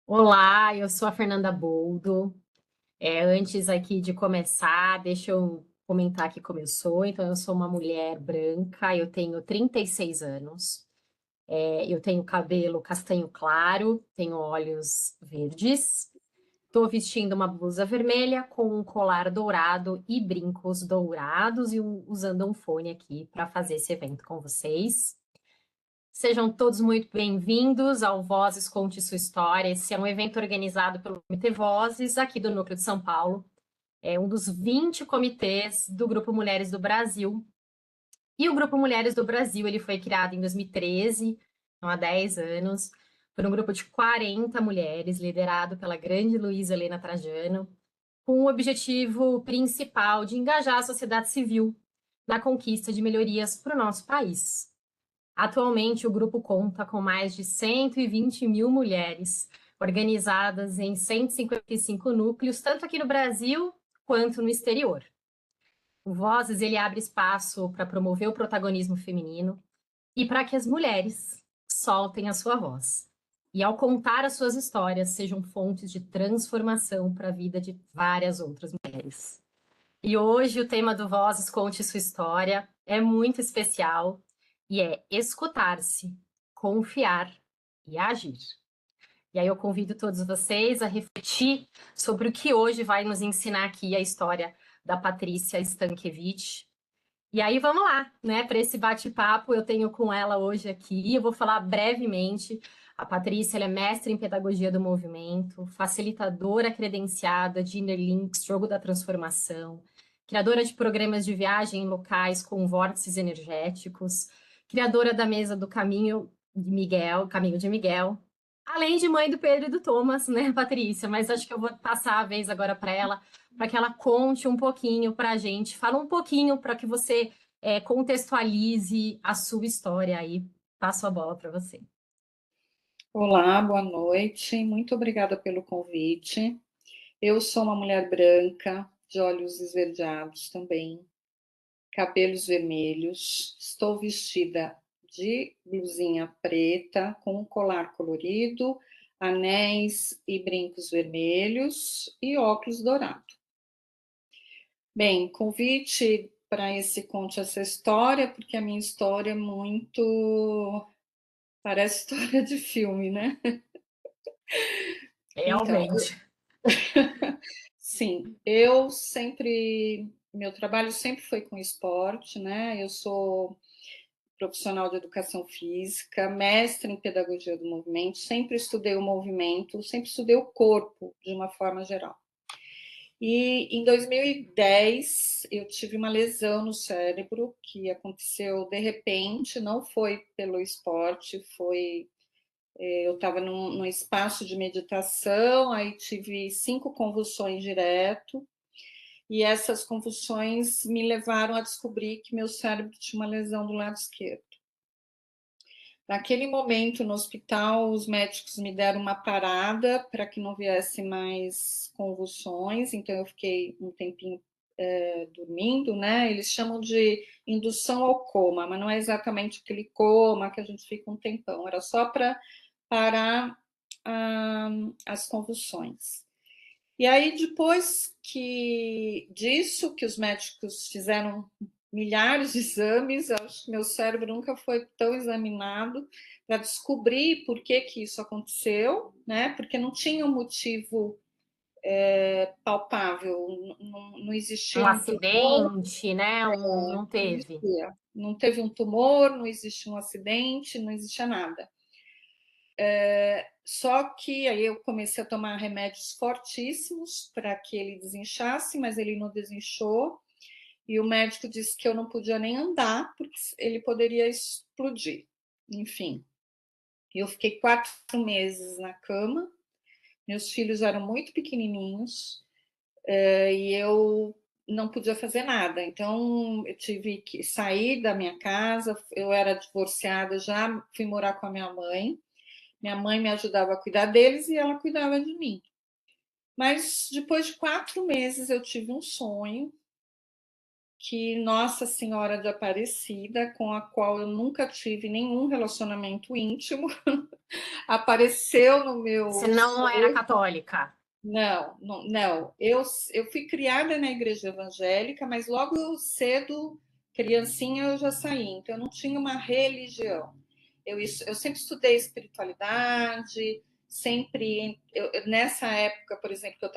Olá, eu sou a Fernanda Boldo. Antes aqui de começar, deixa eu comentar que começou. Então, eu sou uma mulher branca, eu tenho 36 anos, eu tenho cabelo castanho claro, tenho olhos verdes, estou vestindo uma blusa vermelha com um colar dourado e brincos dourados e usando um fone aqui para fazer esse evento com vocês. Sejam todos muito bem-vindos ao Vozes Conte Sua História. Esse é um evento organizado pelo Comitê Vozes, aqui do Núcleo de São Paulo. É um dos 20 comitês do Grupo Mulheres do Brasil. E o Grupo Mulheres do Brasil, ele foi criado em 2013, então há 10 anos, por um grupo de 40 mulheres, liderado pela grande Luísa Helena Trajano, com o objetivo principal de engajar a sociedade civil na conquista de melhorias para o nosso país. Atualmente, o grupo conta com mais de 120 mil mulheres, organizadas em 155 núcleos, tanto aqui no Brasil quanto no exterior. O Vozes ele abre espaço para promover o protagonismo feminino e para que as mulheres soltem a sua voz. E ao contar as suas histórias, sejam fontes de transformação para a vida de várias outras mulheres. E hoje o tema do Vozes Conte Sua História é muito especial e é escutar-se, confiar e agir. E aí eu convido todos vocês a refletir sobre o que hoje vai nos ensinar aqui a história da Patrícia Stankiewicz. E aí vamos lá, né? Para esse bate-papo eu tenho com ela hoje aqui. Eu vou falar brevemente. A Patrícia ela é mestre em pedagogia do movimento, facilitadora credenciada de Inner Links, Jogo da Transformação, criadora de programas de viagem em locais com vórtices energéticos, criadora da mesa do Caminho de Miguel, além de mãe do Pedro e do Thomas, né, Patrícia? Mas acho que eu vou passar a vez agora para que ela conte um pouquinho para a gente, fala um pouquinho para que você contextualize a sua história aí. Passo a bola para você. Olá, boa noite. Muito obrigada pelo convite. Eu sou uma mulher branca, de olhos esverdeados também, cabelos vermelhos. Estou vestida de blusinha preta com um colar colorido, anéis e brincos vermelhos e óculos dourados. Bem, convite para esse conte essa história, porque a minha história é muito parece história de filme, né? Então, Realmente. sim, meu trabalho sempre foi com esporte, né? Eu sou profissional de educação física, mestre em pedagogia do movimento, sempre estudei o movimento, sempre estudei o corpo de uma forma geral. E em 2010 eu tive uma lesão no cérebro que aconteceu de repente, não foi pelo esporte, eu estava num espaço de meditação, aí tive 5 convulsões direto, e essas convulsões me levaram a descobrir que meu cérebro tinha uma lesão do lado esquerdo. Naquele momento, no hospital, os médicos me deram uma parada para que não viesse mais convulsões, então eu fiquei um tempinho dormindo, né? Eles chamam de indução ao coma, mas não é exatamente aquele coma que a gente fica um tempão, era só para parar as convulsões. E aí, depois que os médicos fizeram milhares de exames, acho que meu cérebro nunca foi tão examinado para descobrir por que que isso aconteceu, né? Porque não tinha um motivo palpável, não Um existia um tumor, acidente, né? Não não teve. existia. Não teve um tumor, não existia um acidente, não existia nada. Só que aí eu comecei a tomar remédios fortíssimos para que ele desinchasse, mas ele não desinchou. E o médico disse que eu não podia nem andar, porque ele poderia explodir. Enfim, eu fiquei 4 meses na cama. Meus filhos eram muito pequenininhos e eu não podia fazer nada. Então, eu tive que sair da minha casa. Eu era divorciada já, fui morar com a minha mãe. Minha mãe me ajudava a cuidar deles e ela cuidava de mim. Mas depois de 4 meses eu tive um sonho que Nossa Senhora de Aparecida, com a qual eu nunca tive nenhum relacionamento íntimo, apareceu no Você meu não era sonho. católica. Não, não, não. Eu fui criada na igreja evangélica, mas logo cedo, criancinha, eu já saí. Então, eu não tinha uma religião. Eu sempre estudei espiritualidade, sempre. Nessa época, por exemplo,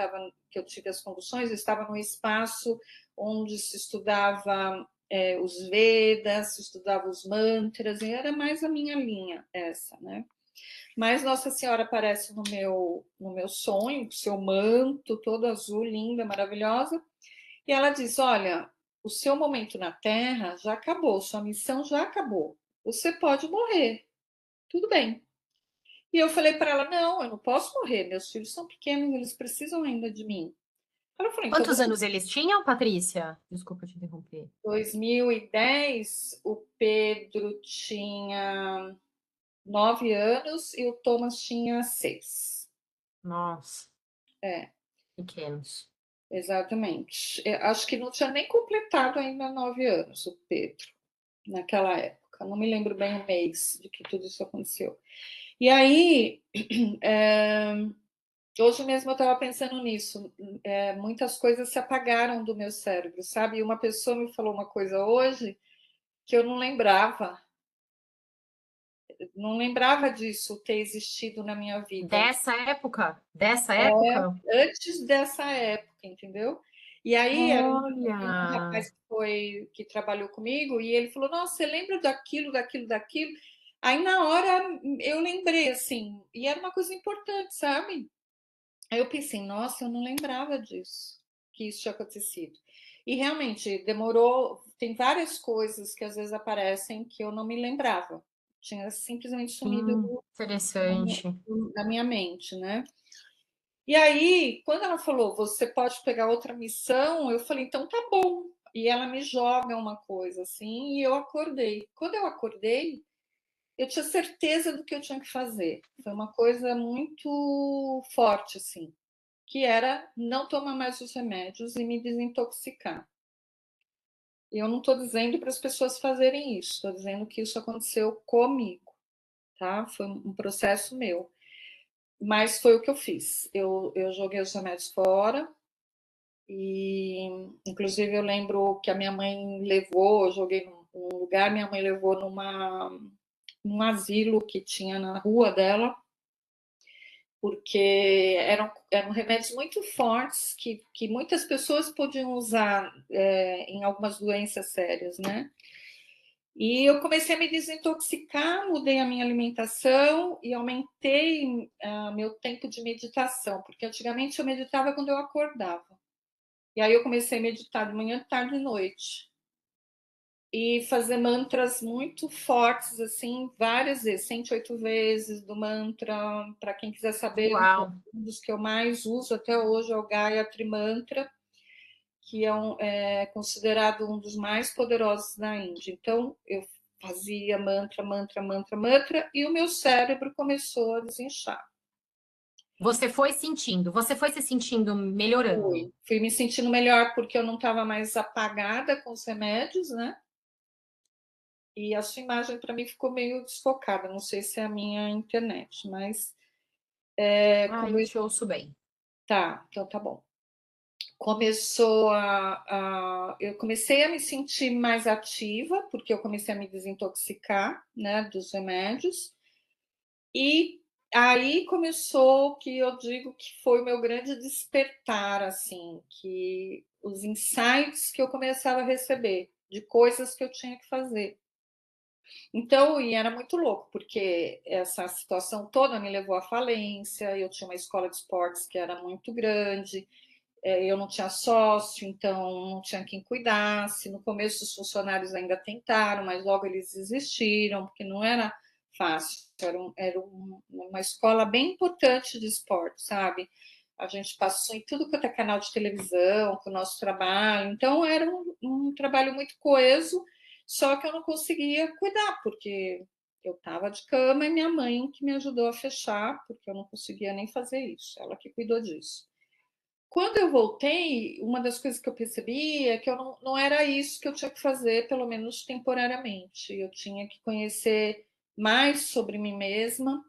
que eu tive as convulsões, eu estava num espaço onde se estudava os Vedas, se estudava os mantras, e era mais a minha linha essa, né? Mas Nossa Senhora aparece no meu sonho, com seu manto todo azul, linda, maravilhosa, e ela diz: Olha, o seu momento na Terra já acabou, sua missão já acabou. Você pode morrer, tudo bem. E eu falei para ela: Não, eu não posso morrer, meus filhos são pequenos, eles precisam ainda de mim. Ela falou: Então, Quantos você anos eles tinham, Patrícia? Desculpa te interromper. 2010, o Pedro tinha 9 anos e o Thomas tinha 6. Nossa, É. pequenos. Exatamente. Eu acho que não tinha nem completado ainda 9 anos o Pedro, naquela época. Não me lembro bem o mês de que tudo isso aconteceu. E aí, é, hoje mesmo eu estava pensando nisso. Muitas coisas se apagaram do meu cérebro, sabe? E uma pessoa me falou uma coisa hoje que eu não lembrava disso ter existido na minha vida. Dessa época? Dessa época? Antes dessa época, entendeu? E aí era um Olha, rapaz que trabalhou comigo e ele falou: Nossa, você lembra daquilo, daquilo, daquilo? Aí na hora eu lembrei assim, e era uma coisa importante, sabe? Aí eu pensei: Nossa, eu não lembrava disso, que isso tinha acontecido. E realmente demorou. Tem várias coisas que às vezes aparecem que eu não me lembrava, tinha simplesmente sumido interessante. da minha mente, né? E aí, quando ela falou, você pode pegar outra missão, eu falei, então tá bom. E ela me joga uma coisa assim, e eu acordei. Quando eu acordei, eu tinha certeza do que eu tinha que fazer. Foi uma coisa muito forte, assim, que era não tomar mais os remédios e me desintoxicar. Eu não estou dizendo para as pessoas fazerem isso, estou dizendo que isso aconteceu comigo, tá? Foi um processo meu. Mas foi o que eu fiz. Eu joguei os remédios fora, e, inclusive, eu lembro que a minha mãe levou, eu joguei num lugar, minha mãe levou num asilo que tinha na rua dela, porque eram remédios muito fortes que muitas pessoas podiam usar em algumas doenças sérias, né? E eu comecei a me desintoxicar, mudei a minha alimentação e aumentei meu tempo de meditação, porque antigamente eu meditava quando eu acordava. E aí eu comecei a meditar de manhã, tarde e noite. E fazer mantras muito fortes, assim, várias vezes, 108 vezes do mantra. Para quem quiser saber, Uau. um dos que eu mais uso até hoje é o Gayatri Mantra, que é considerado um dos mais poderosos da Índia. Então, eu fazia mantra, mantra, mantra, mantra, e o meu cérebro começou a desinchar. Você foi se sentindo melhorando. Fui me sentindo melhor porque eu não estava mais apagada com os remédios, né? E a sua imagem para mim ficou meio desfocada. Não sei se é a minha internet, mas Ah, como eu te ouço bem. tá, então tá bom. Eu comecei a me sentir mais ativa porque eu comecei a me desintoxicar, né, dos remédios. E aí começou o que eu digo que foi o meu grande despertar, assim, que os insights que eu começava a receber de coisas que eu tinha que fazer. Então, e era muito louco, porque essa situação toda me levou à falência. Eu tinha uma escola de esportes que era muito grande, eu não tinha sócio, então não tinha quem cuidasse. No começo, os funcionários ainda tentaram, mas logo eles desistiram, porque não era fácil. Uma escola bem importante de esporte, sabe? A gente passou em tudo quanto é canal de televisão, com o nosso trabalho. Então, era um trabalho muito coeso, só que eu não conseguia cuidar, porque eu estava de cama e minha mãe que me ajudou a fechar, porque eu não conseguia nem fazer isso, ela que cuidou disso. Quando eu voltei, uma das coisas que eu percebi é que eu não era isso que eu tinha que fazer, pelo menos temporariamente. Eu tinha que conhecer mais sobre mim mesma,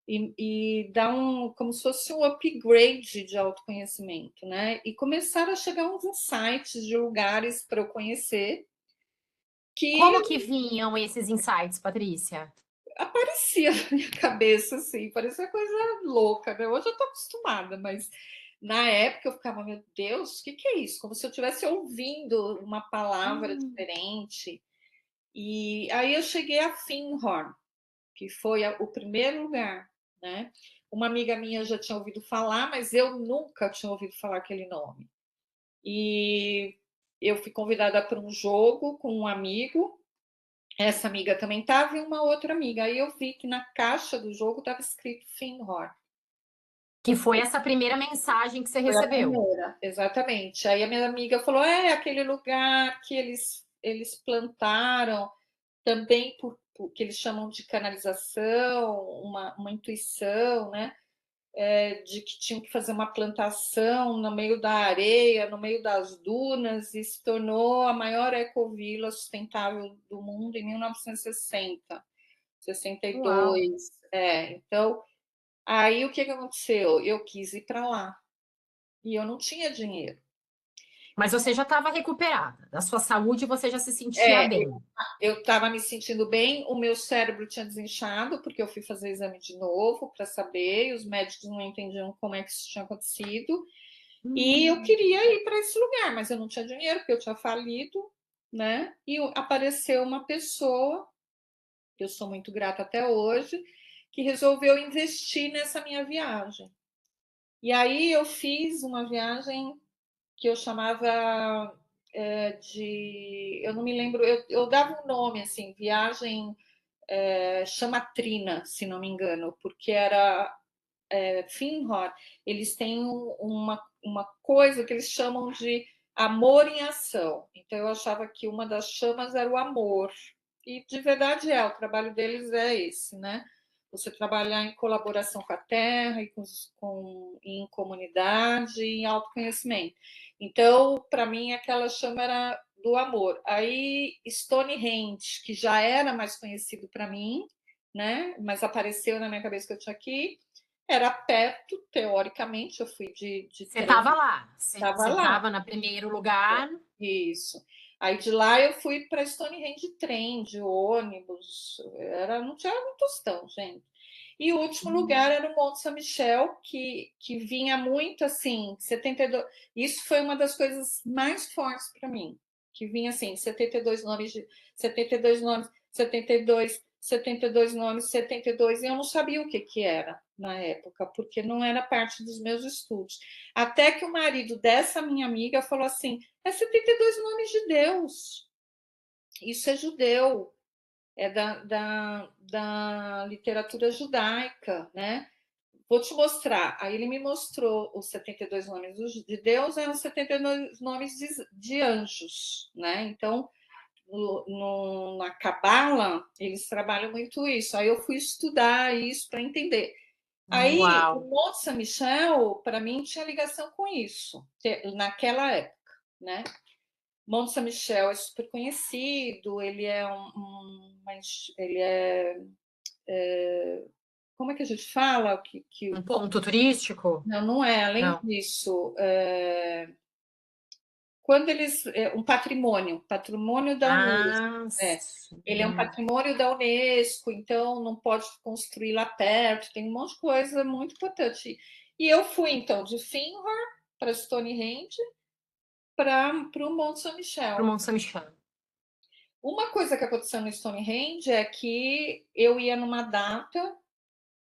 e dar como se fosse um upgrade de autoconhecimento, né? E começaram a chegar uns insights de lugares para eu conhecer que Como que vinham esses insights, Patrícia? aparecia na minha cabeça, assim, parecia coisa louca, né? Hoje eu tô acostumada, mas na época eu ficava, meu Deus, o que que é isso? Como se eu estivesse ouvindo uma palavra Hum. diferente. E aí eu cheguei a Findhorn, que foi o primeiro lugar, né? Uma amiga minha já tinha ouvido falar, mas eu nunca tinha ouvido falar aquele nome. E eu fui convidada para um jogo com um amigo. Essa amiga também estava e uma outra amiga. Aí eu vi que na caixa do jogo estava escrito Findhorn. Que foi essa primeira mensagem que você Foi a recebeu. primeira, exatamente. Aí a minha amiga falou: é aquele lugar que eles plantaram também que eles chamam de canalização, uma intuição, né? De que tinham que fazer uma plantação no meio da areia, no meio das dunas, e se tornou a maior ecovila sustentável do mundo em 1960, Uau! 62. Então, aí o que aconteceu? Eu quis ir para lá e eu não tinha dinheiro. Mas você já estava recuperada. Da sua saúde, você já se sentia É, bem. eu estava me sentindo bem, o meu cérebro tinha desinchado, porque eu fui fazer exame de novo para saber, e os médicos não entendiam como é que isso tinha acontecido. E eu Hum. queria ir para esse lugar, mas eu não tinha dinheiro, porque eu tinha falido, né? E apareceu uma pessoa, que eu sou muito grata até hoje, que resolveu investir nessa minha viagem. E aí eu fiz uma viagem que eu chamava eu não me lembro, eu dava um nome assim, viagem chamatrina, se não me engano, porque era Finrod, eles têm uma coisa que eles chamam de amor em ação. Então eu achava que uma das chamas era o amor. E de verdade o trabalho deles é esse, né? Você trabalhar em colaboração com a terra e em comunidade e em autoconhecimento. Então, para mim, aquela chama era do amor. Aí, Stonehenge, que já era mais conhecido para mim, né? Mas apareceu na minha cabeça que eu tinha aqui, era perto, teoricamente, eu fui de Você trem, estava lá. Você estava lá. estava no primeiro lugar. Isso. Aí de lá eu fui para Stonehenge de trem, de ônibus, não tinha um tostão, gente. E o último lugar era o Monte Saint-Michel, que vinha muito assim, 72. Isso foi uma das coisas mais fortes para mim, que vinha assim, 72 nomes, 72 nomes, 72 nomes, 72, e eu não sabia o que que era na época, porque não era parte dos meus estudos. Até que o marido dessa minha amiga falou assim: é 72 nomes de Deus. Isso é judeu, é da literatura judaica, né? Vou te mostrar. Aí ele me mostrou os 72 nomes de Deus, eram 72 nomes de anjos, né? Então, na Cabala, eles trabalham muito isso. Aí eu fui estudar isso para entender. Aí, o Uau! Monte Saint-Michel, para mim, tinha ligação com isso, naquela época, né? Monte Saint-Michel é super conhecido, ele é ele é, como é que a gente fala? Um ponto turístico? Não, não é. Além Não. disso, quando eles um patrimônio da Unesco. Ah, É, ele é um patrimônio da Unesco, então não pode construir lá perto. Tem um monte de coisa muito importante. E eu fui então de Finhor para Stonehenge para o Monte Saint para o Michel. Monte Saint-Michel. Uma coisa que aconteceu no Stonehenge é que eu ia numa data,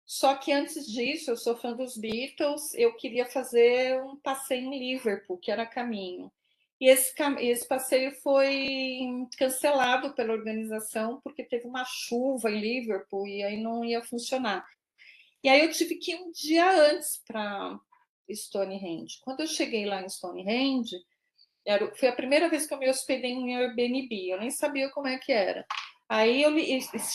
só que antes disso, eu sou fã dos Beatles, eu queria fazer um passeio em Liverpool, que era caminho. E esse passeio foi cancelado pela organização porque teve uma chuva em Liverpool e aí não ia funcionar. E aí eu tive que ir um dia antes para Stonehenge. Quando eu cheguei lá em Stonehenge, foi a primeira vez que eu me hospedei em Airbnb, eu nem sabia como é que era. Aí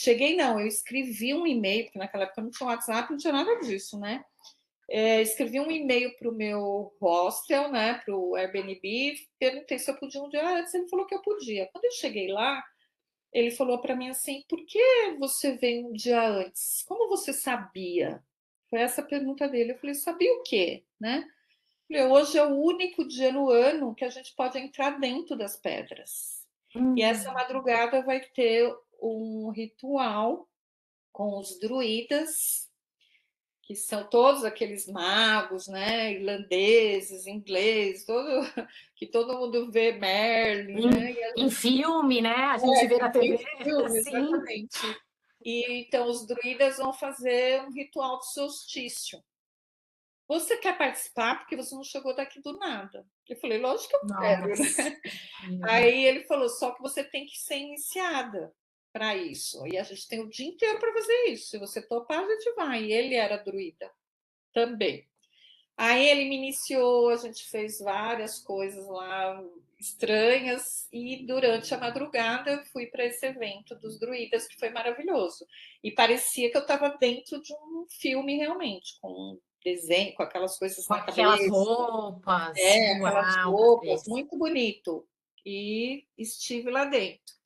cheguei, não, eu escrevi um e-mail, porque naquela época não tinha WhatsApp, não tinha nada disso, né? Escrevi um e-mail para o meu hostel, né, para o Airbnb, perguntei se eu podia um dia antes, ele falou que eu podia. Quando eu cheguei lá, ele falou para mim assim: por que você vem um dia antes? Como como você sabia? Foi essa a pergunta dele. Eu falei, sabia o quê? Né? Eu falei, hoje é o único dia no ano que a gente pode entrar dentro das pedras. E essa Hum. madrugada vai ter um ritual com os druidas, que são todos aqueles magos, né, irlandeses, ingleses, que todo mundo vê Merlin, né? Em filme, né? A gente vê na Em TV, filme, assim. exatamente. E então os druidas vão fazer um ritual de solstício. Você quer participar porque você não chegou daqui do nada? Eu falei, lógico que eu quero, Nossa, né? incrível. Aí ele falou, só que você tem que ser iniciada para isso. E a gente tem o dia inteiro para fazer isso. Se você topar, a gente vai. E ele era druida também. Aí ele me iniciou, a gente fez várias coisas lá estranhas e durante a madrugada eu fui para esse evento dos druidas que foi maravilhoso. E parecia que eu estava dentro de um filme realmente, com um desenho, com aquelas coisas Com na aquelas cabeça, roupas, aquelas uau, que roupas, delícia. muito bonito. E estive lá dentro.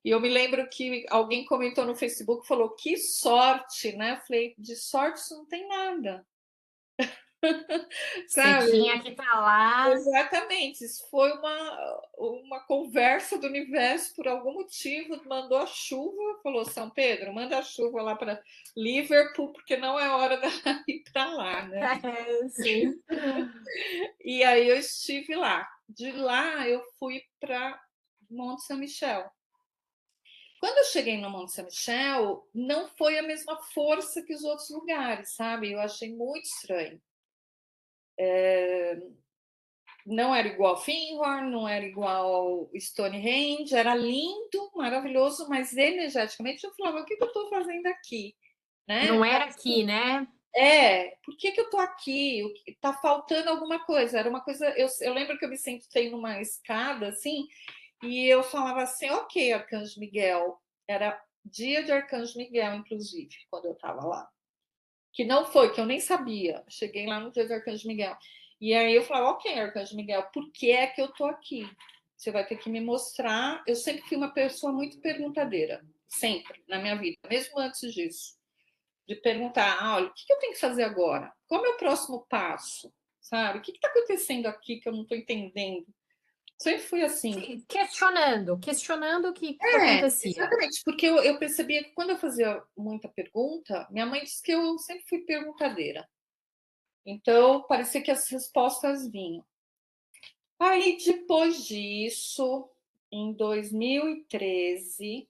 E eu me lembro que alguém comentou no Facebook, falou, que sorte, né? Eu falei, de sorte isso não tem nada, Você sabe? tinha que estar lá. Exatamente, isso foi uma conversa do universo, por algum motivo, mandou a chuva, falou, São Pedro, manda a chuva lá para Liverpool, porque não é hora de ir para lá, né? É, sim. E aí eu estive lá. De lá eu fui para Monte Saint-Michel. Quando eu cheguei no Monte Saint-Michel, não foi a mesma força que os outros lugares, sabe? Eu achei muito estranho. Não era igual Findhorn, não era igual Stonehenge, era lindo, maravilhoso, mas energeticamente eu falava, o que eu estou fazendo aqui? Não Né? era aqui, né? Por que eu estou aqui? Está faltando alguma coisa. Era uma coisa. Eu lembro que eu me sentei numa escada assim, e eu falava assim, ok, Arcanjo Miguel. Era dia de Arcanjo Miguel, inclusive, quando eu estava lá. Que não foi, que eu nem sabia. Cheguei lá no dia do Arcanjo Miguel. E aí eu falava, ok, Arcanjo Miguel, por que é que eu tô aqui? Você vai ter que me mostrar. Eu sempre fui uma pessoa muito perguntadeira, sempre, na minha vida, mesmo antes disso. De perguntar, olha, o que eu tenho que fazer agora? Qual é o meu próximo passo? Sabe? O que está acontecendo aqui que eu não estou entendendo? Sempre fui assim. Sim, questionando o que acontecia. Exatamente, porque eu percebia que quando eu fazia muita pergunta, minha mãe disse que eu sempre fui perguntadeira. Então, parecia que as respostas vinham. Aí, depois disso, em 2013,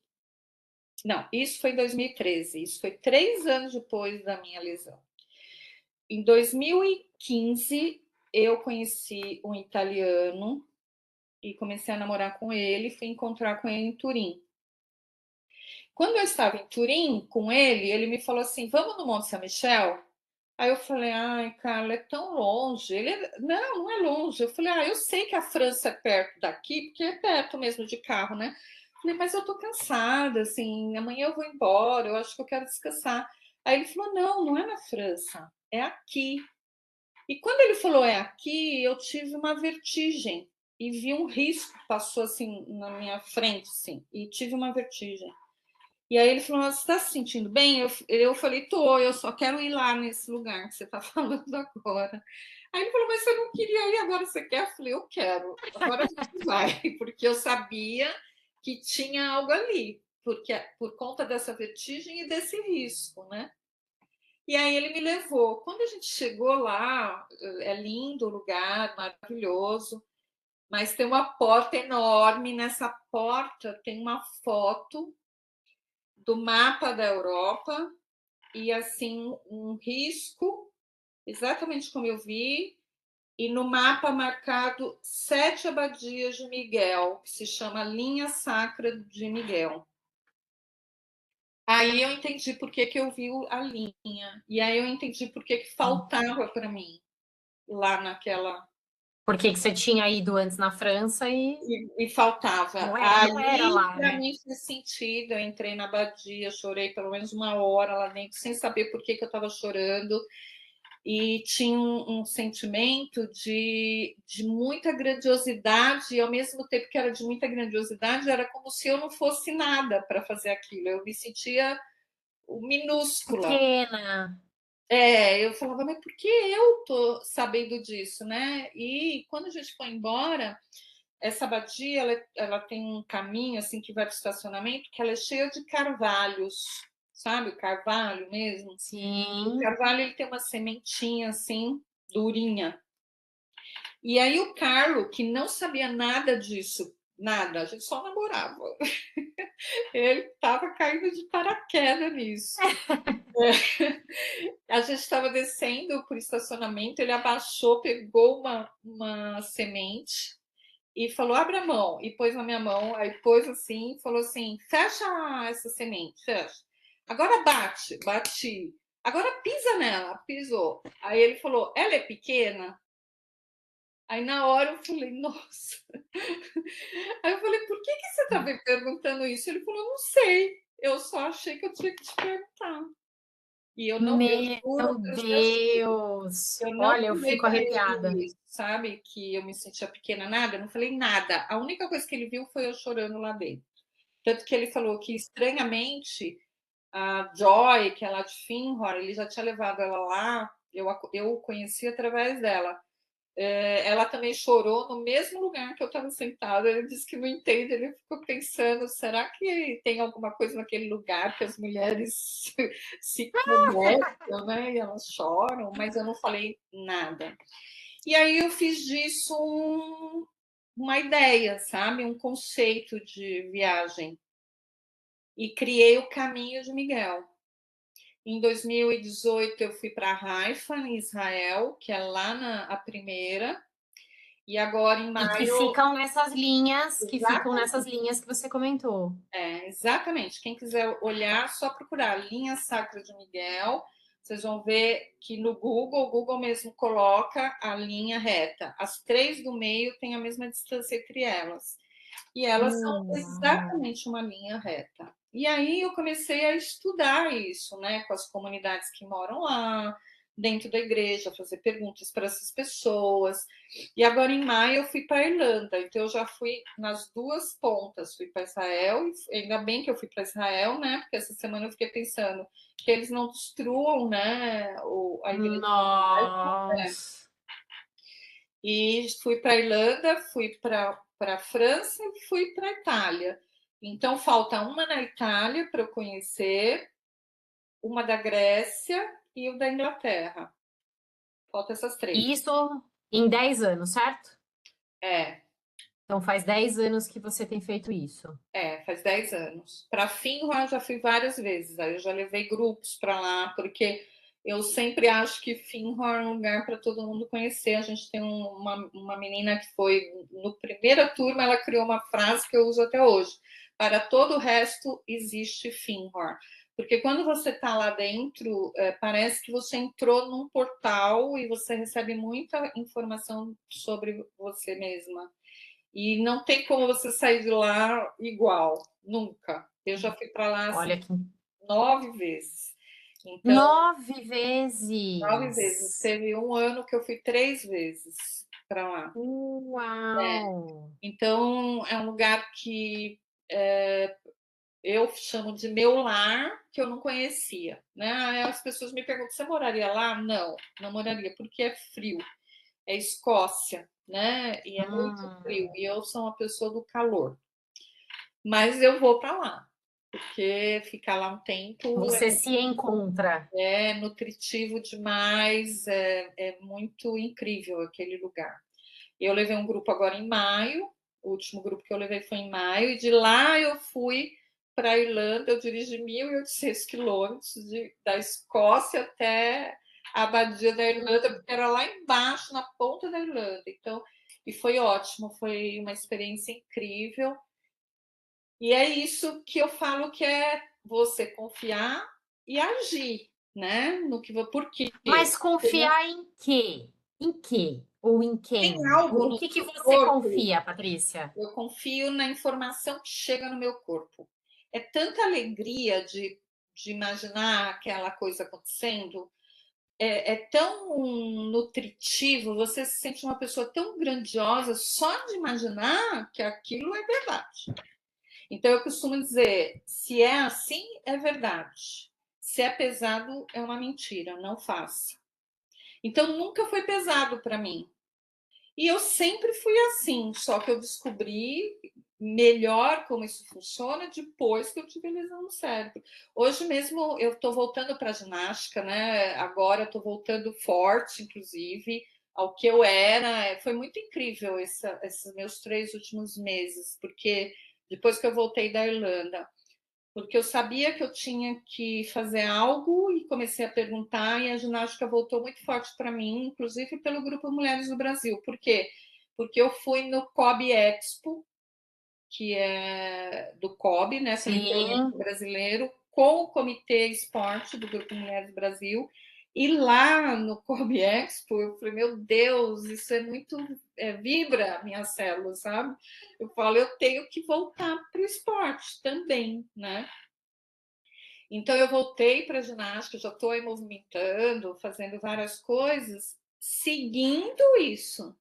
não, isso foi em 2013, isso foi 3 anos depois da minha lesão. Em 2015, eu conheci um italiano e comecei a namorar com ele, fui encontrar com ele em Turim. Quando eu estava em Turim com ele, ele me falou assim: vamos no Monte Saint-Michel? Aí eu falei, ai, Carla, é tão longe. Não, não é longe. Eu falei, eu sei que a França é perto daqui, porque é perto mesmo de carro, né? Eu falei, mas eu tô cansada, assim, amanhã eu vou embora, eu acho que eu quero descansar. Aí ele falou, não, não é na França, é aqui. E quando ele falou é aqui, eu tive uma vertigem e vi um risco passou assim na minha frente, assim, e tive uma vertigem. E aí ele falou, você está se sentindo bem? Eu falei, tô, eu só quero ir lá nesse lugar que você está falando agora. Aí ele falou, mas você não queria ir, agora você quer? Eu falei, eu quero, agora a gente vai, porque eu sabia que tinha algo ali, porque por conta dessa vertigem e desse risco, né? E aí ele me levou. Quando a gente chegou lá, é lindo o lugar, maravilhoso, mas tem uma porta enorme. Nessa porta tem uma foto do mapa da Europa e assim um risco, exatamente como eu vi, e no mapa marcado 7 abadias de Miguel, que se chama Linha Sacra de Miguel. Aí eu entendi por que eu vi a linha, e aí eu entendi por que faltava para mim lá naquela. Por que que você tinha ido antes na França e E faltava. não era Ali, lá, para né? mim, fez sentido. Eu entrei na abadia, chorei pelo menos uma hora lá dentro, sem saber por que eu estava chorando. E tinha um sentimento de muita grandiosidade, e ao mesmo tempo que era de muita grandiosidade, era como se eu não fosse nada para fazer aquilo. Eu me sentia o minúscula. Pequena. Eu falava, mas por que eu tô sabendo disso, né? E quando a gente foi embora, essa abadia, ela tem um caminho assim que vai para o estacionamento, que ela é cheia de carvalhos, sabe? O carvalho mesmo. O Sim. carvalho ele tem uma sementinha assim, durinha. E aí o Carlo, que não sabia nada disso, nada, a gente só namorava. Ele estava caindo de paraquedas nisso. A gente estava descendo por estacionamento, ele abaixou, pegou uma semente e falou: abre a mão, e pôs na minha mão, aí pôs assim, falou assim: fecha essa semente, fecha. Agora bate, bati. Agora pisa nela, pisou. Aí ele falou: ela é pequena? Aí na hora eu falei: nossa. Aí eu falei: por que você está me perguntando isso? Ele falou: não sei, eu só achei que eu tinha que te perguntar. E eu não, eu juro Meu pelos meus filhos, Deus. eu não Olha, eu falei fico para arrepiada. ele isso, sabe, que eu me sentia pequena, nada, eu não falei nada. A única coisa que ele viu foi eu chorando lá dentro. Tanto que ele falou que, estranhamente, a Joy, que é lá de Finhor, ele já tinha levado ela lá, eu conheci através dela. Ela também chorou no mesmo lugar que eu estava sentada. Ele disse que não entende, ele ficou pensando: será que tem alguma coisa naquele lugar que as mulheres se conectam, né? E elas choram, mas eu não falei nada. E aí eu fiz disso uma ideia, sabe? Um conceito de viagem. E criei o Caminho de Miguel. Em 2018 eu fui para Haifa, em Israel, que é lá a primeira. E agora em E que maio, ficam nessas linhas, que ficam exato, nessas linhas que você comentou. exatamente. Quem quiser olhar, só procurar Linha Sacra de Miguel. Vocês vão ver que no Google, o Google mesmo coloca a linha reta. As três do meio têm a mesma distância entre elas. E elas são Uau. exatamente uma linha reta. E aí eu comecei a estudar isso, né, com as comunidades que moram lá, dentro da igreja, fazer perguntas para essas pessoas. E agora em maio eu fui para a Irlanda, então eu já fui nas duas pontas, fui para Israel, e ainda bem que eu fui para Israel, né, porque essa semana eu fiquei pensando que eles não destruam, né, a igreja. Nossa. E fui para a Irlanda, fui para a França e fui para a Itália. Então, falta uma na Itália para eu conhecer, uma da Grécia e o da Inglaterra. Falta essas três. Isso em 10 anos, certo? É, Então faz 10 anos que você tem feito isso. faz 10 anos. Para Finra eu já fui várias vezes. Aí eu já levei grupos para lá, porque eu sempre acho que Finra é um lugar para todo mundo conhecer. A gente tem uma menina que foi no primeira turma, ela criou uma frase que eu uso até hoje: para todo o resto existe Finra. Porque quando você está lá dentro, parece que você entrou num portal e você recebe muita informação sobre você mesma. E não tem como você sair de lá igual, nunca. Eu já fui para lá assim Olha que 9 vezes. Então, 9 vezes.9 vezes. Teve um ano que eu fui 3 vezes para lá. Uau! Então, é um lugar que eu chamo de meu lar, que eu não conhecia. Né? Aí as pessoas me perguntam: você moraria lá? Não, não moraria, porque é frio. É Escócia, né? E é muito frio. Hum, E eu sou uma pessoa do calor. Mas eu vou para lá, porque ficar lá um tempo você se encontra. é nutritivo demais, é muito incrível aquele lugar. Eu levei um grupo agora em maio, o último grupo que eu levei foi em maio, e de lá eu fui para a Irlanda, eu dirigi 1.800 quilômetros da Escócia até a Abadia da Irlanda, porque era lá embaixo, na ponta da Irlanda. Então, e foi ótimo, foi uma experiência incrível. E é isso que eu falo, que é você confiar e agir, né? No que, por quê? Mas confiar em quê? Em quê? Ou em Tem quem? algo O no que que seu você corpo. confia, Patrícia? Eu confio na informação que chega no meu corpo. É tanta alegria de imaginar aquela coisa acontecendo. É tão nutritivo, você se sente uma pessoa tão grandiosa só de imaginar que aquilo é verdade. Então, eu costumo dizer: se é assim, é verdade. Se é pesado, é uma mentira, não faça. Então, nunca foi pesado para mim. E eu sempre fui assim, só que eu descobri melhor como isso funciona depois que eu tive lesão no cérebro. Hoje mesmo eu estou voltando para a ginástica, né? Agora estou voltando forte, inclusive, ao que eu era. Foi muito incrível esses meus 3 últimos meses, porque depois que eu voltei da Irlanda, porque eu sabia que eu tinha que fazer algo e comecei a perguntar, e a ginástica voltou muito forte para mim, inclusive pelo Grupo Mulheres do Brasil. Por quê? Porque eu fui no COB Expo, que é do COB, né, Comitê Olímpico Sim. Brasileiro, com o Comitê Esporte do Grupo Mulheres do Brasil. E lá no COB Expo, eu falei, meu Deus, isso é muito. Vibra a minha célula, sabe? Eu falo, eu tenho que voltar para o esporte também, né? Então, eu voltei para a ginástica, já estou aí movimentando, fazendo várias coisas, seguindo isso,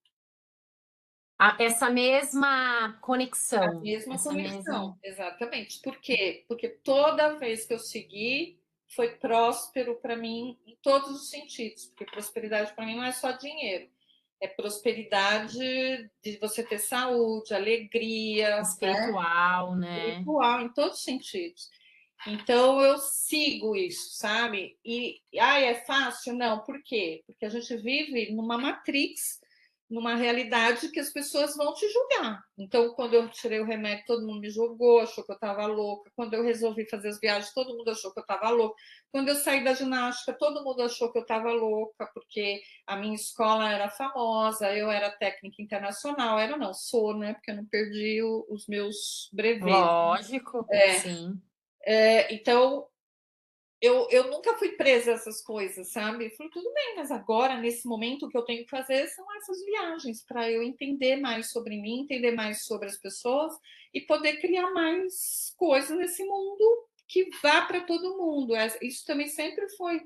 Essa mesma a conexão, mesma essa conexão, mesma. exatamente. Por quê? Porque toda vez que eu segui, foi próspero para mim em todos os sentidos, porque prosperidade para mim não é só dinheiro, é prosperidade de você ter saúde, alegria, né? Espiritual, né? Espiritual, em todos os sentidos. Então eu sigo isso, sabe? É fácil? Não, por quê? Porque a gente vive numa matrix, numa realidade que as pessoas vão te julgar. Então, quando eu tirei o remédio, todo mundo me julgou, achou que eu estava louca. Quando eu resolvi fazer as viagens, todo mundo achou que eu estava louca. Quando eu saí da ginástica, todo mundo achou que eu estava louca, porque a minha escola era famosa, eu era técnica internacional, era não, sou, né? Porque eu não perdi os meus brevês. Lógico, sim. Então, eu nunca fui presa a essas coisas, sabe? Eu falei, tudo bem, mas agora, nesse momento, o que eu tenho que fazer são essas viagens para eu entender mais sobre mim, entender mais sobre as pessoas e poder criar mais coisas nesse mundo que vá para todo mundo. Isso também sempre foi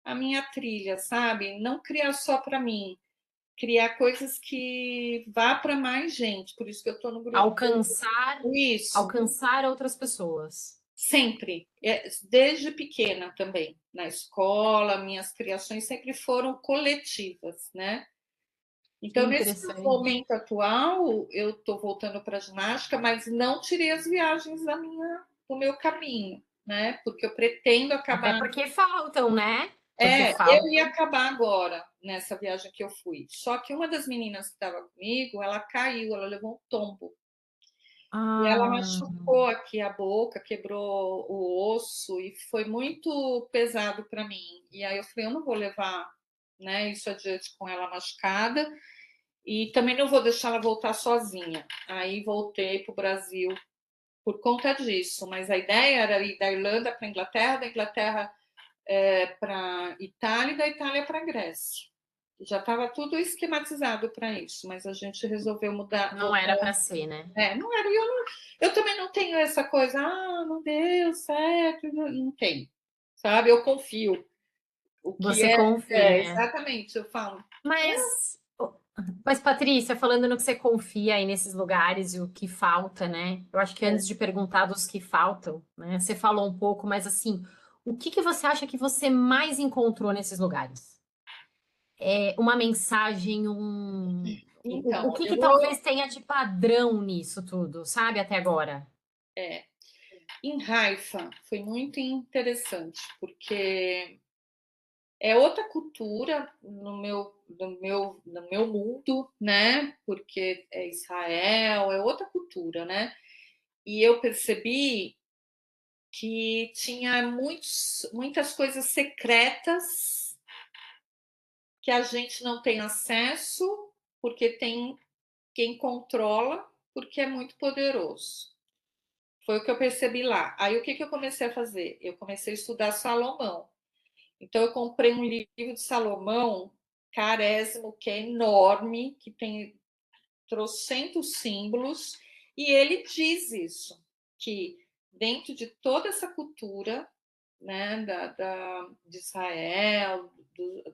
a minha trilha, sabe? Não criar só para mim, criar coisas que vá para mais gente. Por isso que eu estou no grupo. Alcançar, Isso. alcançar outras pessoas. Sempre, desde pequena também, na escola, minhas criações sempre foram coletivas, né? Que Então, nesse interessante. momento atual, eu estou voltando para a ginástica, mas não tirei as viagens do meu caminho, né? Porque eu pretendo Até acabar. porque faltam, né? Porque Eu ia faltam. acabar agora nessa viagem que eu fui. Só que uma das meninas que estava comigo, ela caiu, ela levou um tombo. E ela Ah, machucou aqui a boca, quebrou o osso e foi muito pesado para mim. E aí eu falei, eu não vou levar, né, isso adiante com ela machucada e também não vou deixar ela voltar sozinha. Aí voltei para o Brasil por conta disso, mas a ideia era ir da Irlanda para a Inglaterra, da Inglaterra para Itália e da Itália para a Grécia. Já estava tudo esquematizado para isso, mas a gente resolveu mudar, não era para ser, né? não era. Eu também não tenho essa coisa, não deu certo, não tem, sabe? Eu confio. O que Você confia. exatamente, eu falo. Mas, mas, Patrícia, falando no que você confia aí nesses lugares e o que falta, né? Eu acho que É, antes de perguntar dos que faltam, né? Você falou um pouco, mas assim, o que que você acha que você mais encontrou nesses lugares? Uma mensagem, o então, que eu que vou. talvez tenha de padrão nisso tudo, sabe, até agora? É, em Haifa foi muito interessante, porque é outra cultura no meu mundo, né? Porque é Israel, é outra cultura, né? E eu percebi que tinha muitas coisas secretas que a gente não tem acesso, porque tem quem controla, porque é muito poderoso. Foi o que eu percebi lá. Aí o que eu comecei a fazer? Eu comecei a estudar Salomão. Então eu comprei um livro de Salomão, carésimo, que é enorme, que tem trocentos símbolos, e ele diz isso, que dentro de toda essa cultura, né, de Israel,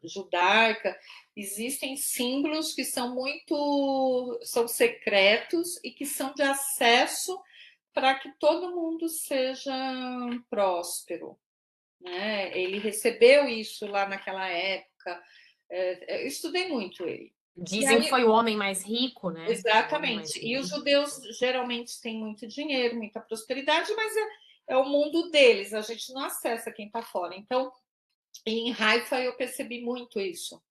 judaica, existem símbolos que são secretos e que são de acesso para que todo mundo seja próspero, né? Ele recebeu isso lá naquela época. Eu estudei muito ele. E Dizem que aí, foi o homem mais rico, né? O homem mais exatamente. E os rico. judeus geralmente têm muito dinheiro, muita prosperidade, mas é o mundo deles, a gente não acessa quem está fora. Então, em Haifa eu percebi muito isso,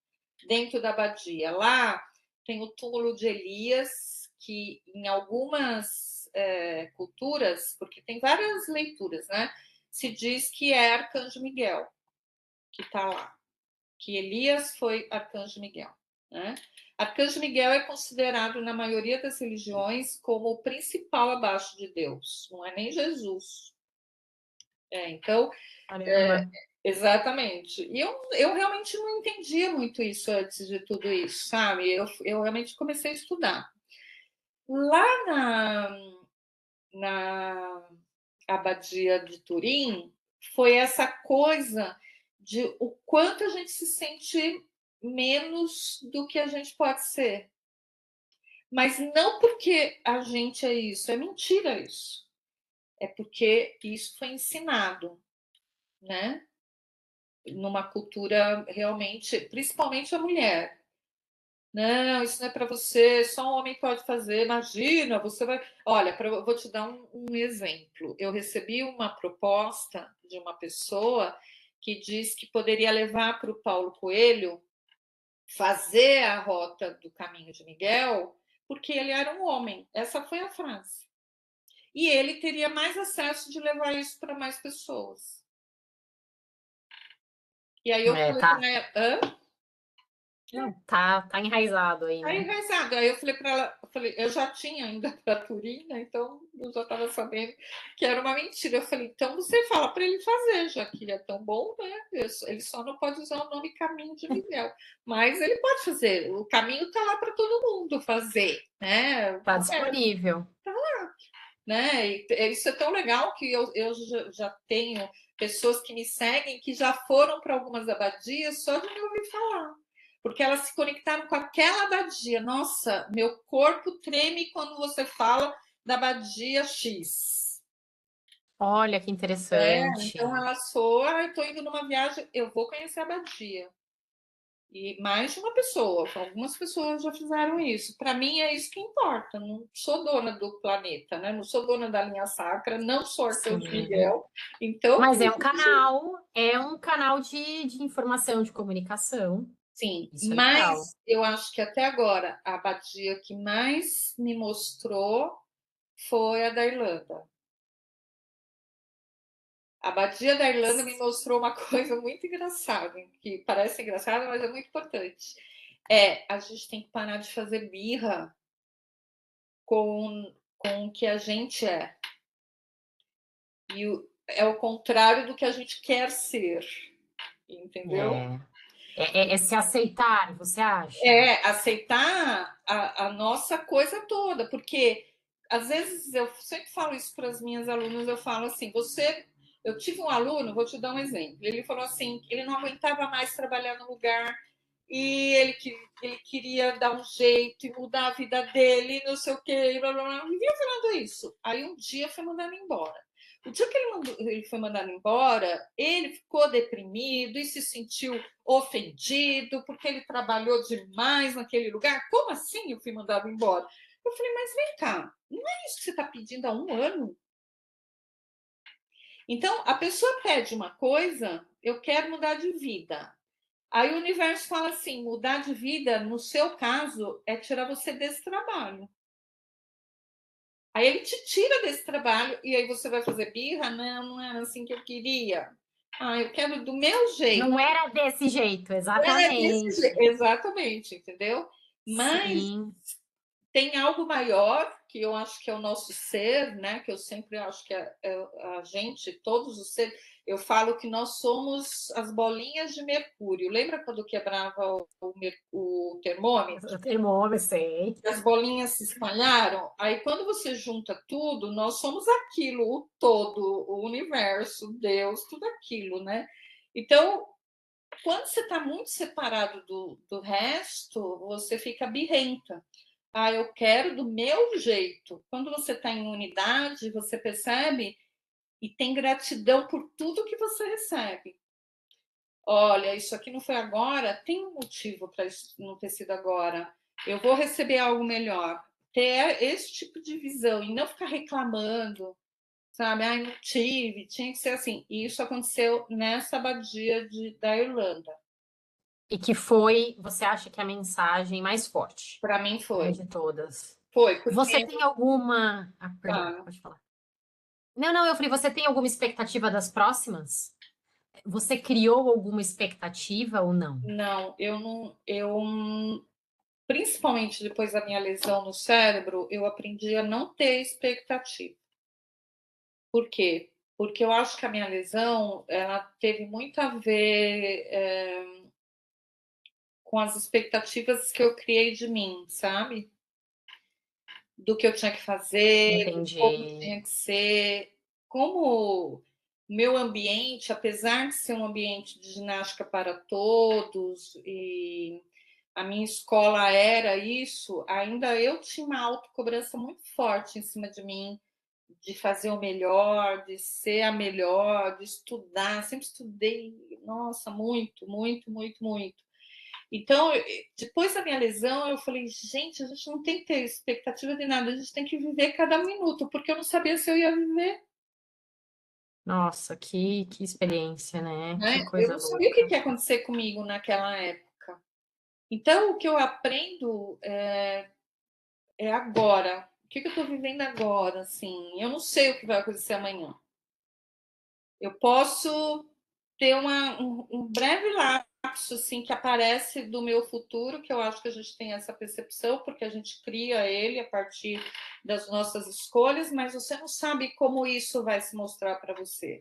dentro da abadia. Lá tem o túmulo de Elias, que em algumas culturas, porque tem várias leituras, né? Se diz que é Arcanjo Miguel que está lá, que Elias foi Arcanjo Miguel, né? Arcanjo Miguel é considerado na maioria das religiões como o principal abaixo de Deus, não é nem Jesus. Então, Caramba. exatamente. E eu realmente não entendia muito isso antes de tudo isso, sabe? Eu realmente comecei a estudar. Lá na Abadia de Turim, foi essa coisa de o quanto a gente se sente menos do que a gente pode ser. Mas não porque a gente é isso, é mentira isso. É porque isso foi ensinado, né? Numa cultura realmente, principalmente a mulher. Não, isso não é para você, só um homem pode fazer. Imagina, você vai. Olha, vou te dar um exemplo. Eu recebi uma proposta de uma pessoa que diz que poderia levar para o Paulo Coelho fazer a rota do Caminho de Miguel, porque ele era um homem. Essa foi a frase. E ele teria mais acesso de levar isso para mais pessoas. E aí eu É, falei tá. para ela, hã? Não, tá enraizado aí, Aí, né? engraçado, aí eu falei para ela, eu já tinha ainda para Turim, né? Então eu já estava sabendo que era uma mentira. Eu falei, então você fala para ele fazer, já que ele é tão bom, né? Ele só não pode usar o nome Caminho de Miguel, mas ele pode fazer. O caminho está lá para todo mundo fazer, né? Tá disponível. Né? E isso é tão legal que eu já tenho pessoas que me seguem que já foram para algumas abadias só de me ouvir falar. Porque elas se conectaram com aquela abadia. Nossa, meu corpo treme quando você fala da abadia X. Olha que interessante. Então elas foram, eu estou indo numa viagem, eu vou conhecer a abadia. E mais de uma pessoa, algumas pessoas já fizeram isso. Para mim é isso que importa. Não sou dona do planeta, né? Não sou dona da linha sacra, não sou Arcanjo Sim. Miguel. Então, Mas é um canal de informação, de comunicação. sim. Isso é legal. Mas eu acho que até agora a abadia que mais me mostrou foi a da Irlanda. A abadia da Irlanda me mostrou uma coisa muito engraçada, que parece engraçada, mas é muito importante. A gente tem que parar de fazer birra com o que a gente é. E é o contrário do que a gente quer ser, entendeu? É, é se aceitar, você acha? Aceitar a nossa coisa toda, porque às vezes eu sempre falo isso para as minhas alunas, eu falo assim, eu tive um aluno, vou te dar um exemplo, ele falou assim, que ele não aguentava mais trabalhar no lugar e ele queria dar um jeito e mudar a vida dele, não sei o quê, blá, blá, blá, vivia falando isso. Aí um dia foi mandado embora. O dia que ele foi mandado embora, ele ficou deprimido e se sentiu ofendido porque ele trabalhou demais naquele lugar. Como assim eu fui mandado embora? Eu falei, mas vem cá, não é isso que você está pedindo há um ano? Então, a pessoa pede uma coisa, eu quero mudar de vida. Aí o universo fala assim: mudar de vida, no seu caso, é tirar você desse trabalho. Aí ele te tira desse trabalho e aí você vai fazer birra? Não, não era assim que eu queria. Eu quero do meu jeito. Não era desse jeito, É desse jeito. exatamente. Exatamente, entendeu? Mas Sim. tem algo maior que eu acho que é o nosso ser, né? Que eu sempre acho que é a gente, todos os seres. Eu falo que nós somos as bolinhas de mercúrio. Lembra quando quebrava o termômetro? O termômetro, sei. As bolinhas se espalharam. Aí, quando você junta tudo, nós somos aquilo, o todo, o universo, Deus, tudo aquilo, né? Então, quando você está muito separado do resto, você fica birrenta. Eu quero do meu jeito. Quando você está em unidade, você percebe e tem gratidão por tudo que você recebe. Olha, isso aqui não foi agora, tem um motivo para isso não ter sido agora. Eu vou receber algo melhor. Ter esse tipo de visão e não ficar reclamando, sabe? Ai, não tive, tinha que ser assim. E isso aconteceu nessa abadia da Irlanda. E que foi, você acha que é a mensagem mais forte, Para mim né, foi. de todas? Foi, Você porque. tem alguma. Ah, perdão, Claro, pode falar. Não, não, eu falei, você tem alguma expectativa das próximas? Você criou alguma expectativa ou não? não, eu não. Principalmente depois da minha lesão no cérebro, eu aprendi a não ter expectativa. Por quê? Porque eu acho que a minha lesão ela teve muito a ver com as expectativas que eu criei de mim, sabe? Do que eu tinha que fazer, do como Entendi. tinha que ser. Como meu ambiente, apesar de ser um ambiente de ginástica para todos, e a minha escola era isso, ainda eu tinha uma autocobrança muito forte em cima de mim, de fazer o melhor, de ser a melhor, de estudar. Sempre estudei, nossa, muito, muito, muito, muito. Então, depois da minha lesão, eu falei, gente, a gente não tem que ter expectativa de nada, a gente tem que viver cada minuto, porque eu não sabia se eu ia viver, Nossa, que experiência, né? Que né? Eu coisa não sabia o que louca. ia acontecer comigo naquela época. Então, o que eu aprendo é agora. O que eu estou vivendo agora? Assim, eu não sei o que vai acontecer amanhã. Eu posso ter um breve lapso assim, que aparece do meu futuro, que eu acho que a gente tem essa percepção, porque a gente cria ele a partir das nossas escolhas, mas você não sabe como isso vai se mostrar para você.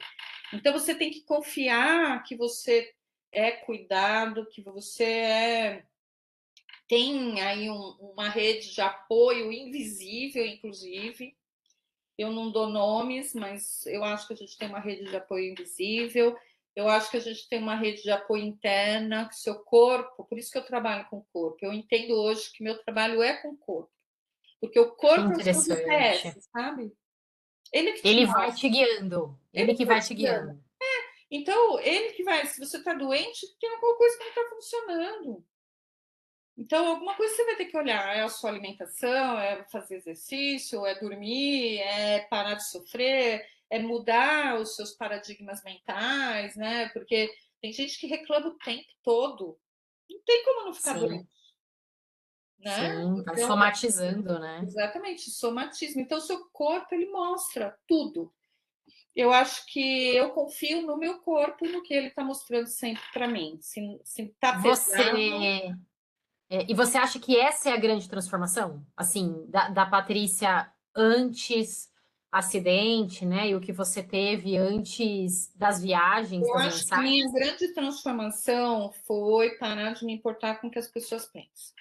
Então você tem que confiar que você é cuidado, que você tem aí uma rede de apoio invisível, inclusive. Eu não dou nomes, mas eu acho que a gente tem uma rede de apoio invisível. Eu acho que a gente tem uma rede de apoio interna, que seu corpo, por isso que eu trabalho com o corpo. Eu entendo hoje que meu trabalho é com o corpo, porque o Que corpo é o seu interessante. GPS, sabe? Ele que te Ele vai te mostra, guiando. Ele ele que que vai vai te te guiando. guiando. Então, ele que vai, se você está doente, tem alguma coisa que não está funcionando. Então, alguma coisa você vai ter que olhar. É a sua alimentação, é fazer exercício, é dormir, é parar de sofrer, é mudar os seus paradigmas mentais, né? Porque tem gente que reclama o tempo todo. Não tem como não ficar doente, Sim, né? sim, vai Então, somatizando, né? exatamente, somatismo. Então, o seu corpo, ele mostra tudo. Eu acho que eu confio no meu corpo, no que ele está mostrando sempre para mim. Se tá pesado, Você. E você acha que essa é a grande transformação? Assim, da Patrícia antes acidente, né? E o que você teve antes das viagens, eu das acho que a minha mensagens? grande transformação foi parar de me importar com o que as pessoas pensam.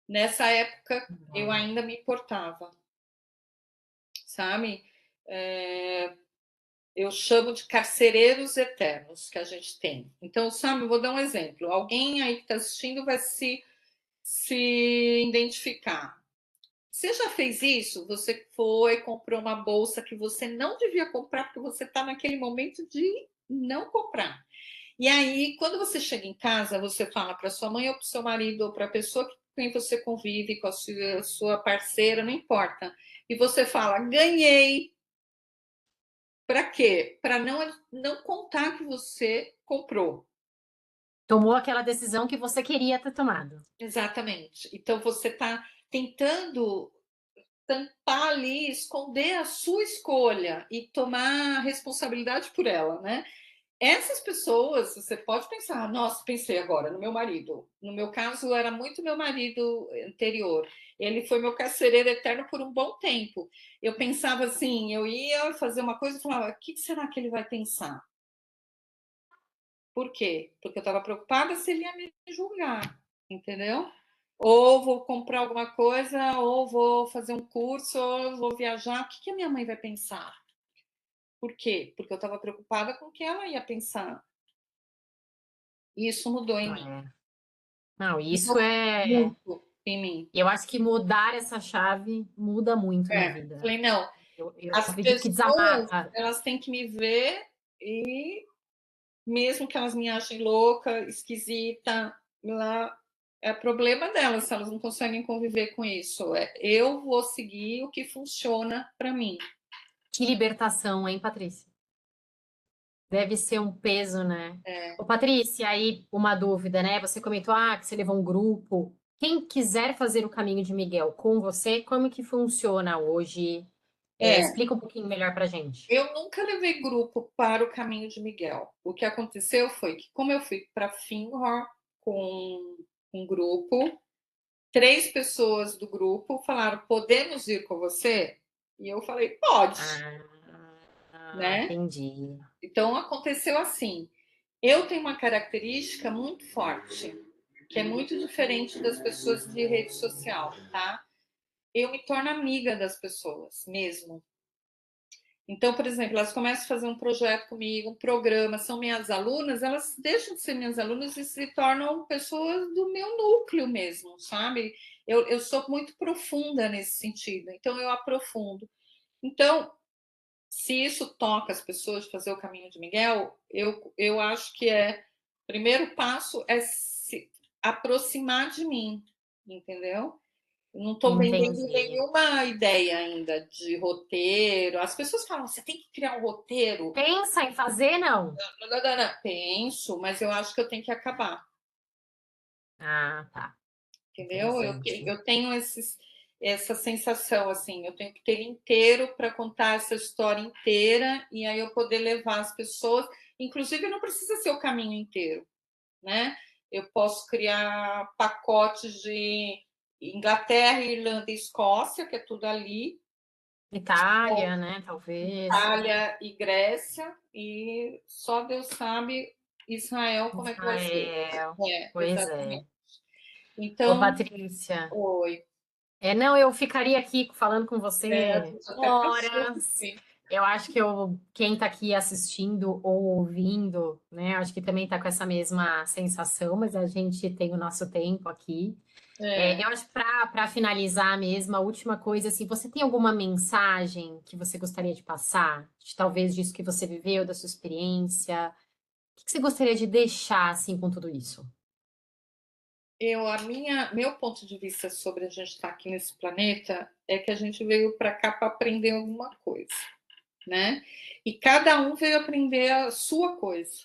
Nessa época, eu Legal. ainda me importava, sabe? É, eu chamo de carcereiros eternos que a gente tem. Então, sabe, eu vou dar um exemplo. Alguém aí que está assistindo vai se identificar. Você já fez isso? Você foi, comprou uma bolsa que você não devia comprar porque você está naquele momento de não comprar. E aí, quando você chega em casa, você fala para sua mãe ou para o seu marido ou para a pessoa com quem você convive, com a sua parceira, não importa. E você fala, ganhei. Para quê? Para não contar que você comprou. Tomou aquela decisão que você queria ter tomado. Exatamente. Então, você está tentando tampar ali, esconder a sua escolha e tomar responsabilidade por ela, né? Essas pessoas, você pode pensar, nossa, pensei agora no meu marido. No meu caso, era muito meu marido anterior. Ele foi meu carcereiro eterno por um bom tempo. Eu pensava assim, eu ia fazer uma coisa e falava, o que será que ele vai pensar? Por quê? Porque eu estava preocupada se ele ia me julgar, entendeu? Ou vou comprar alguma coisa, ou vou fazer um curso, ou vou viajar. O que a minha mãe vai pensar? Por quê? Porque eu estava preocupada com o que ela ia pensar. E isso mudou em mim. É. Não, isso Mudou é. muito em mim. Eu acho que mudar essa chave muda muito na vida. Falei, não. Eu As acredito que pessoas, desamarra. elas têm que me ver e mesmo que elas me achem louca, esquisita, lá é problema delas se elas não conseguem conviver com isso. Eu vou seguir o que funciona para mim. Que libertação, hein, Patrícia? Deve ser um peso, né? Ô, Patrícia, aí uma dúvida, né? Você comentou, que você levou um grupo. Quem quiser fazer o caminho de Miguel com você, como que funciona hoje? É, Explica um pouquinho melhor pra gente. eu nunca levei grupo para o Caminho de Miguel. O que aconteceu foi que, como eu fui para Finghor com um grupo, 3 pessoas do grupo falaram: podemos ir com você? E eu falei: pode, né? Entendi. Então aconteceu assim. Eu tenho uma característica muito forte, que é muito diferente das pessoas de rede social, tá? Eu me torno amiga das pessoas mesmo. Então, por exemplo, elas começam a fazer um projeto comigo, um programa, são minhas alunas, elas deixam de ser minhas alunas e se tornam pessoas do meu núcleo mesmo, sabe? Eu sou muito profunda nesse sentido, então eu aprofundo. Então, se isso toca as pessoas de fazer o caminho de Miguel, eu acho que o primeiro passo é se aproximar de mim, entendeu? Não estou vendendo Entendi. nenhuma ideia ainda de roteiro. As pessoas falam, você tem que criar um roteiro. Pensa em fazer, não? Não, não, não, não. Penso, mas eu acho que eu tenho que acabar, Ah, tá. entendeu? Interessante. Eu tenho essa sensação, assim, eu tenho que ter ele inteiro para contar essa história inteira e aí eu poder levar as pessoas. Inclusive, não precisa ser o caminho inteiro, né? Eu posso criar pacotes de Inglaterra, Irlanda e Escócia, que é tudo ali, Itália, né? Talvez. Itália e Grécia, e só Deus sabe Israel como é que vai ser. Israel. É, Pois é. exatamente. Ô, Então, Patrícia. oi. Não, eu ficaria aqui falando com A você gente até cansou. horas. Eu acho que quem está aqui assistindo ou ouvindo, né, acho que também está com essa mesma sensação, mas a gente tem o nosso tempo aqui. É, Eu acho que para finalizar mesmo, a última coisa, assim, você tem alguma mensagem que você gostaria de passar? Talvez disso que você viveu, da sua experiência? O que você gostaria de deixar, assim, com tudo isso? meu ponto de vista sobre a gente estar aqui nesse planeta é que a gente veio para cá para aprender alguma coisa, né? E cada um veio aprender a sua coisa.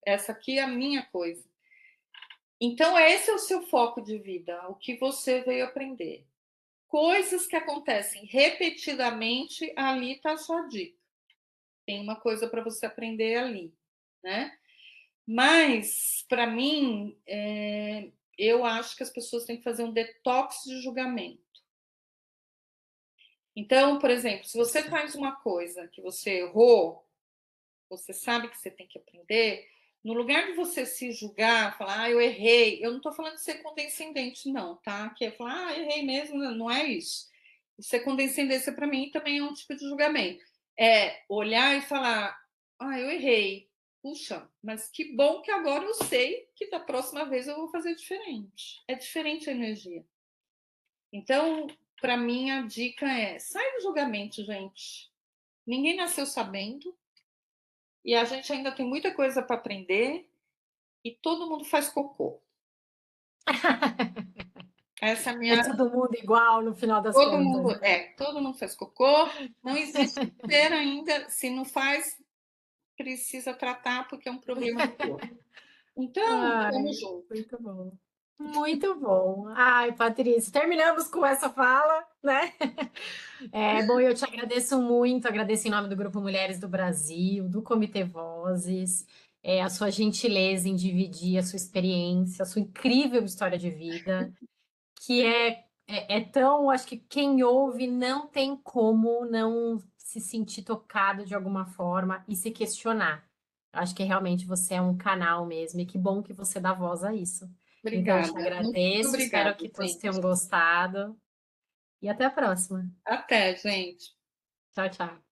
Essa aqui é a minha coisa. Então, esse é o seu foco de vida, o que você veio aprender. Coisas que acontecem repetidamente, ali está a sua dica. Tem uma coisa para você aprender ali, né? Mas, para mim, eu acho que as pessoas têm que fazer um detox de julgamento. Então, por exemplo, se você faz uma coisa que você errou, você sabe que você tem que aprender, no lugar de você se julgar, falar, eu errei, eu não estou falando de ser condescendente, não, tá? Que é falar, errei mesmo, não é isso. Ser condescendência para mim também é um tipo de julgamento. É olhar e falar, eu errei. Puxa, mas que bom que agora eu sei que da próxima vez eu vou fazer diferente. É diferente a energia. Então, para mim, a dica é: sai do julgamento, gente. Ninguém nasceu sabendo e a gente ainda tem muita coisa para aprender e todo mundo faz cocô. Essa é a É minha. todo mundo igual no final das contas, né? Todo mundo faz cocô. Não existe ser ainda. Se não faz, precisa tratar porque é um problema do corpo. Então, vamos Ai, junto. muito bom. Muito bom. Ai, Patrícia, terminamos com essa fala, né? Bom, eu te agradeço muito, agradeço em nome do Grupo Mulheres do Brasil, do Comitê Vozes, a sua gentileza em dividir a sua experiência, a sua incrível história de vida, que é tão, acho que quem ouve não tem como não se sentir tocado de alguma forma e se questionar. Acho que realmente você é um canal mesmo, e que bom que você dá voz a isso. Então, eu te Obrigada. Muito agradeço, espero obrigada, que todos tenham gente. gostado e até a próxima. Até, gente. Tchau, tchau.